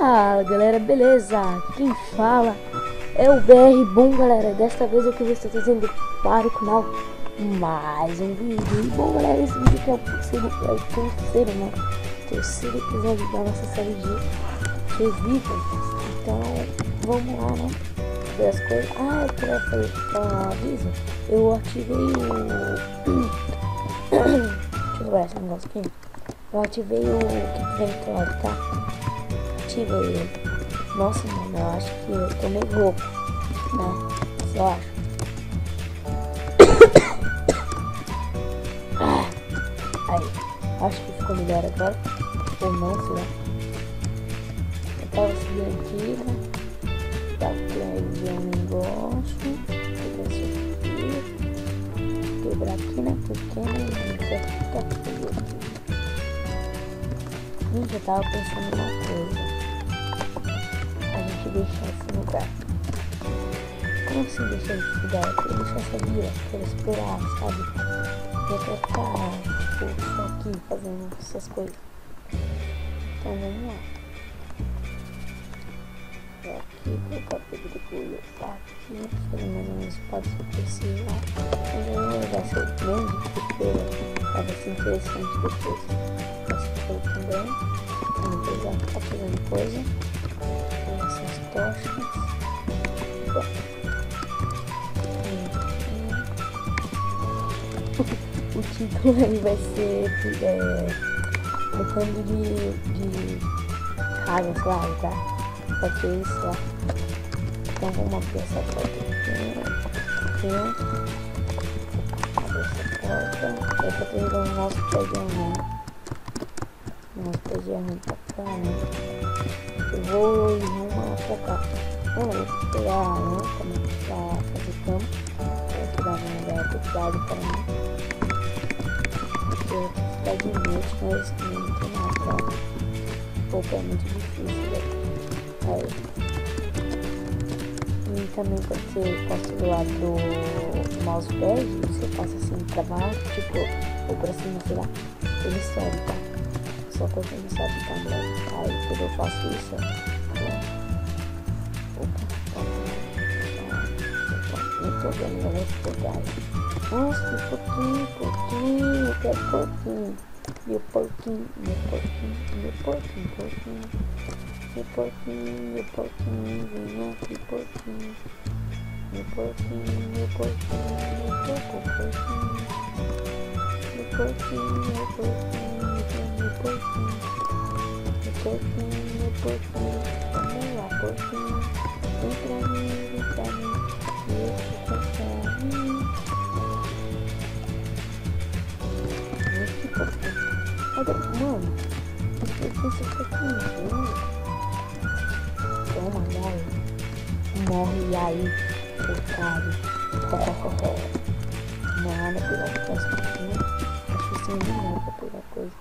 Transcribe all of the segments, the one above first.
Fala galera, beleza? Quem fala é o BR. Bom galera, desta vez aqui eu estou trazendo para o canal mais um vídeo. E bom galera, esse vídeo aqui é o terceiro episódio da nossa série de Resident. Então vamos lá, né? Ver as coisas. Eu queria fazer um aviso. Eu ativei o deixa eu ver esse negócio aqui. Eu ativei o ventilador, tá? Ativei ele. Nossa, mano, eu acho que eu tô meio louco, né? Eu acho. Aí, acho que ficou melhor agora. Ou não, sei lá. Eu tava subindo aqui, né? Tá aqui um negócio. Pegar isso aqui. Quebrar aqui, né? Porque não quer ficar tudo aqui. Gente, eu tava pensando numa coisa. A gente deixar esse lugar. Como assim deixar esse lugar? Eu queria deixar essa vila, queria explorar, sabe? Eu quero ficar só aqui fazendo essas coisas. Então vamos lá. Vou aqui colocar pedra aqui, fazer mais ou menos pode ser precisar. Mas eu vou levar essa grande porque vai ser interessante depois. Essa coisa também. Vamos precisar ficar fazendo coisa. Essas tochas. O título aí vai ser trocando de casa, sei lá, tá? Pode ser isso lá. Então vamos abrir essa porta aqui. Abrir essa porta. Eu tô pegando o nosso pezinho, né? Nosso pezinho ruim pra cá, né? Eu vou arrumar pra cá. Eu vou pegar a lâmpada pra fazer cama. Vou tirar a minha cuidado pra mim. Porque tá de noite, mas não tem nada. Pouco é muito difícil, velho. Aí. E também quando você passa do lado do mousepad, você passa assim pra baixo, tipo, ou pra cima, sei lá, ele sobe, tá? Só que ele não sabe também. Aí quando eu faço isso, não tô vendo, não vou pegar. Nossa, porquinho, eu quero porquinho. Meu porquinho. Meu porquinho, vem aqui, porquinho. Meu porquinho. Meu porquinho. Vamos lá, porquinho. Vem pra mim. Mano, eu penso que aqui toma, morre e aí, otário. Nada, pegar o próximo aqui. Acho que sem não pra pegar coisa.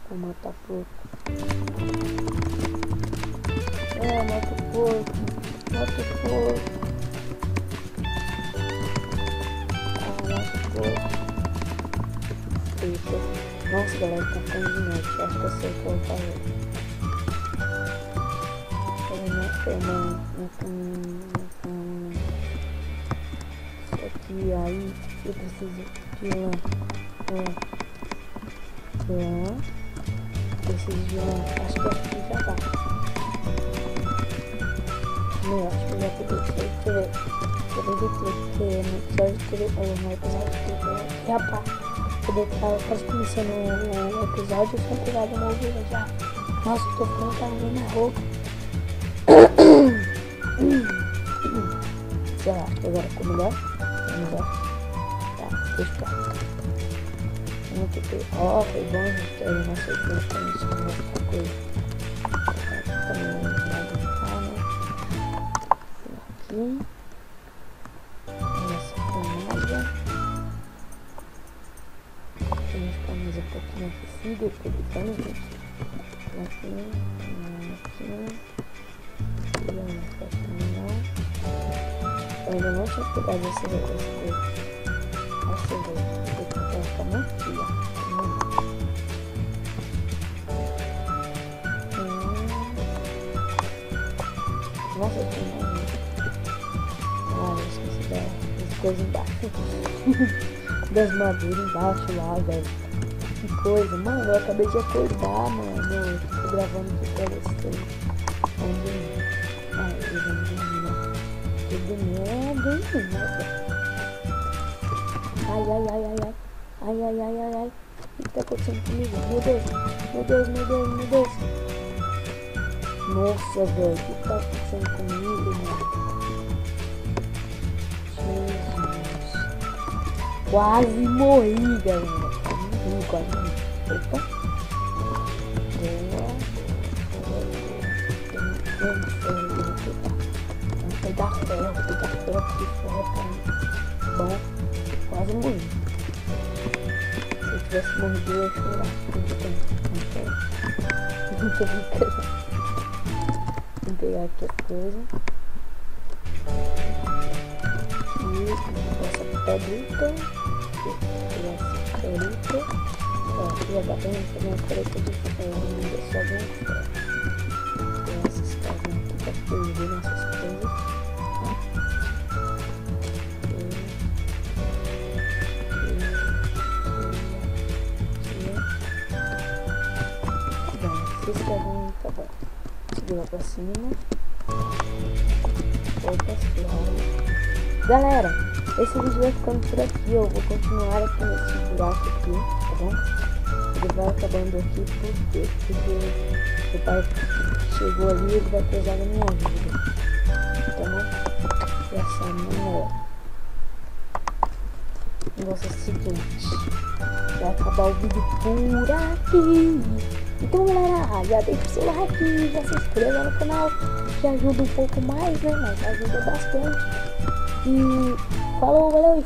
Vou matar porco. Mata o porco. Mata o porco. Eita. Nossa, galera, tá ficando de noite. Acho que eu sei o que eu vou fazer. Isso aqui, aí, eu preciso de lã. Preciso de lã. Acho que já dá. Não, acho que já podia ter. Deixa eu ver. Eu vou ter porque no episódio que rapaz. Poder estar quase começando o episódio, eu tinha pegado uma ovelha já. Nossa, tô ficando tá na roupa. Sei lá, acho que agora ficou melhor. Vamos lá. Tá, deixa eu ver. Foi bom, gente. Eu não sei se eu tenho isso, não outra coisa. Aqui. Essa fornalha. Vamos ficar mais um pouquinho aquecido, porque tá gente. Aqui. Eu ainda não tinha pegado essa coisa. Nossa, velho. Vai ficar muito fria. Nossa, tem mais. Ah, eu esqueci das coisas embaixo. Das maduras embaixo lá, velho. Que coisa, mano, eu acabei de acordar, mano. Eu tô gravando aqui pra vocês. Vamos dormir. Ah, eu vou dormir, né? Tô dormindo, né? Ai, ai, ai, ai, ai. Ai, ai, ai, ai, ai. O que tá acontecendo comigo? Meu Deus, meu Deus, meu Deus, meu Deus. Nossa, velho, o que tá acontecendo comigo, mano? Jesus. Quase morri, galera. Quase morri. Opa. Boa. Vamos pegar ferro aqui, ferro pra mim. Bom, quase morri. Se eu tivesse morrido, eu ia chorar. Não tô brincando. Vamos pegar aqui as coisas. E essa pedrita. Pegar essa pedrita. Ó, já dá pra gente fazer uma coleta de ferro. Só bem ferro. Tem essas casinhas aqui pra ferver essas coisas. Esse carrinho tá bom. Segura pra cima. Opa, claro. Galera, esse vídeo vai ficando por aqui. Eu vou continuar aqui nesse buraco aqui, tá bom? Ele vai acabando aqui porque o pai chegou ali e ele vai precisar da minha ajuda. Então, essa não é. O negócio é o seguinte. Vai acabar o vídeo por aqui. Então, galera, já deixa o seu like, já se inscreva no canal, que ajuda um pouco mais, né? Mas ajuda bastante. E falou, valeu!